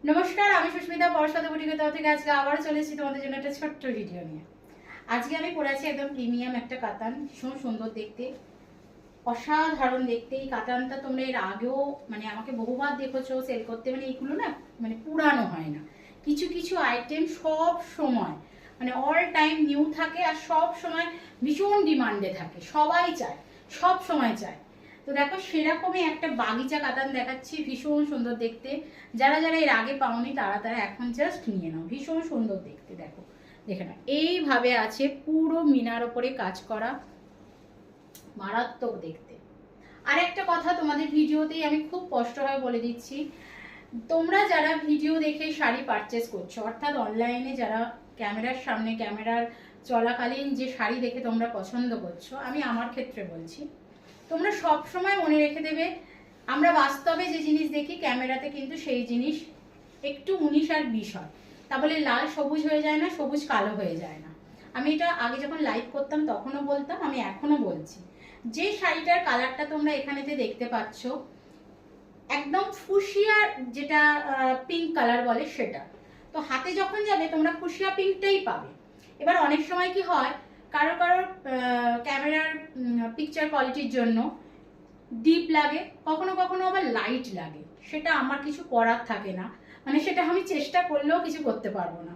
নমস্কার, আমি সুস্মিতা পরশাদা বুটিকের তরফ থেকে আজকে আবার চলে এসেছি তোমাদের জন্য একটা ছোট্ট ভিডিও নিয়ে। আজকে আমি পরে আছি একদম প্রিমিয়াম একটা কাতান, ভীষণ সুন্দর দেখতে, অসাধারণ দেখতে। এই কাতানটা তোমরা এর আগেও আমাকে বহুবার দেখেছো সেল করতে। এইগুলো না পুরানো হয় না, কিছু কিছু আইটেম সব সময় অল টাইম নিউ থাকে আর সব সময় ভীষণ ডিমান্ডে থাকে, সবাই চায়, সব সময় চায়। তো দেখো সেরকমই একটা বাগিচা কাতান দেখাচ্ছি, ভীষণ সুন্দর দেখতে। যারা যারা এর আগে পাওনি তারা তারা এখন জাস্ট নিয়ে নাও, ভীষণ সুন্দর দেখতে। দেখো দেখে নাও, এইভাবে আছে, পুরো মিনার ওপরে কাজ করা, মারাত্মক দেখতে। আর একটা কথা তোমাদের ভিডিওতেই আমি খুব স্পষ্টভাবে বলে দিচ্ছি, তোমরা যারা ভিডিও দেখে শাড়ি পারচেস করছো, অর্থাৎ অনলাইনে যারা ক্যামেরার সামনে ক্যামেরার চলাকালীন যে শাড়ি দেখে তোমরা পছন্দ করছো, আমি আমার ক্ষেত্রে বলছি, তোমরা সব সময় মনে রেখে দেবে, আমরা বাস্তবে যে জিনিস দেখি ক্যামেরাতে কিন্তু সেই জিনিস একটু 19 আর 20 হয়। তা বলে লাল সবুজ হয়ে যায় না, সবুজ কালো হয়ে যায় না। আমি এটা আগে যখন লাইভ করতাম তখনও বলতাম, আমি এখনো বলছি। যে শাড়িটার কালারটা তোমরা এখানেতে দেখতে পাচ্ছ, একদম ফুসিয়া, যেটা পিঙ্ক কালার বলে সেটা, তো হাতে যখন যাবে তোমরা ফুসিয়া পিঙ্কটাই পাবে। এবার অনেক সময় কি হয়, কারো কারোর ক্যামেরার পিকচার কোয়ালিটির জন্য ডিপ লাগে, কখনো কখনো আবার লাইট লাগে, সেটা আমার কিছু করার থাকে না, সেটা আমি চেষ্টা করলেও কিছু করতে পারবো না।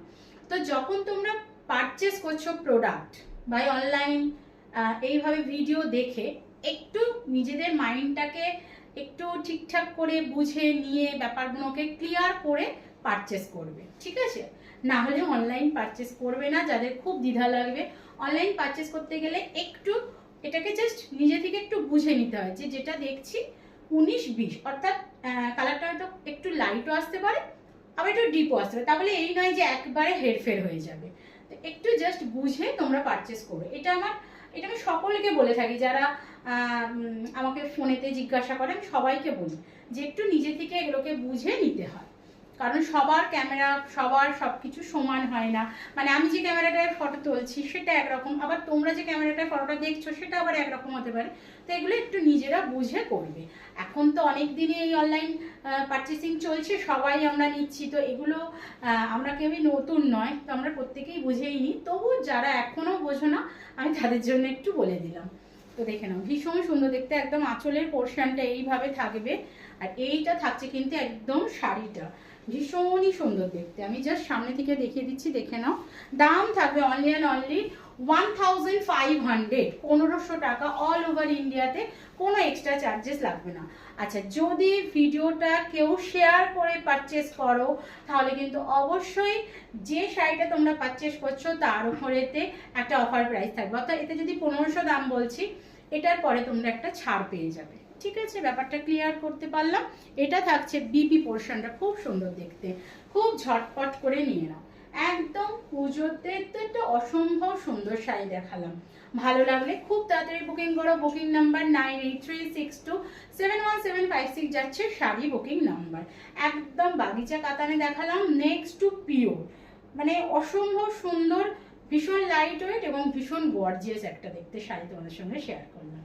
তো যখন তোমরা পারচেস করছো প্রোডাক্ট বাই অনলাইন, এইভাবে ভিডিও দেখে একটু নিজেদের মাইন্ডটাকে একটু ঠিকঠাক করে বুঝে নিয়ে ব্যাপারগুলোকে ক্লিয়ার করে পারচেস করবে, ঠিক আছে? না হলে অনলাইন পারচেস করবে না। যাদের খুব দ্বিধা লাগবে অনলাইন পারচেস করতে গেলে, একটু এটাকে জাস্ট নিজে থেকে একটু বুঝে নিতে হয় যে যেটা দেখছি 19-20, অর্থাৎ কালারটা হয়তো একটু লাইটও আসতে পারে, আবার একটু ডিপও আসতে পারে। তাহলে এই নয় যে একবারে হেরফের হয়ে যাবে। তো একটু জাস্ট বুঝে তোমরা পারচেস করো, এটা আমি সকলকে বলে থাকি। যারা আমাকে ফোনেতে জিজ্ঞাসা করে, আমি সবাইকে বলি যে একটু নিজে থেকে এগুলোকে বুঝে নিতে হয়, কারণ সবার ক্যামেরা সবার সবকিছু সমান হয় না। আমি যে ক্যামেরাটায় ফটো তুলছি সেটা একরকম, আবার তোমরা যে ক্যামেরাটায় ফটোটা দেখছো সেটা আবার একরকম হতে পারে। তো এগুলো একটু নিজেরা বুঝে করবে। এখন তো অনেক দিনই এই অনলাইন পারচেসিং চলছে, সবাই আমরা নিচ্ছি, তো এগুলো আমরা কেউই নতুন নয়, তো আমরা প্রত্যেকেই বুঝেই নিই। তবু যারা এখনো বোঝো না, আমি তাদের জন্য একটু বলে দিলাম। তো দেখে নাও, ভীষণ সুন্দর দেখতে, একদম আঁচলের পোর্শনটা এইভাবে থাকবে, আর এইটা থাকছে কিন্তু একদম শাড়িটা, ভীষণই সুন্দর দেখতে। আমি জাস্ট সামনে থেকে দেখিয়ে দিচ্ছি, দেখে নাও। দাম থাকবে অনলি অ্যান্ড অনলি 1500, 1500 টাকা, অল ওভার ইন্ডিয়াতে, কোনো এক্সট্রা চার্জেস লাগবে না। আচ্ছা, যদি ভিডিওটা কেউ শেয়ার করে পারচেস করো, তাহলে কিন্তু অবশ্যই যে শাড়িটা তোমরা পারচেস করছো তার উপরেতে একটা অফার প্রাইস থাকবে, অর্থাৎ এতে যদি 1500 দাম বলছি, এটার পরে তোমরা একটা ছাড় পেয়ে যাবে, ঠিক আছে? ব্যাপারটা ক্লিয়ার করতে পারলাম। এটা থাকছে বিপি পোর্শনটা, খুব সুন্দর দেখতে, খুব ঝটপট করে নিয়ে নাও। একদম পুজোতে তো একটা অসম্ভব সুন্দর শাড়ি দেখালাম, ভালো লাগলে খুব তাড়াতাড়ি বুকিং করো। বুকিং নাম্বার 9836271756 যাচ্ছে শাড়ি বুকিং নাম্বার। একদম বাগিচা কাতানে দেখালাম, নেক্সট টু পিওর, অসম্ভব সুন্দর, ভীষণ লাইট ওয়েট এবং ভীষণ গর্জিয়াস একটা দেখতে শাড়ি তোমাদের সঙ্গে শেয়ার করলাম।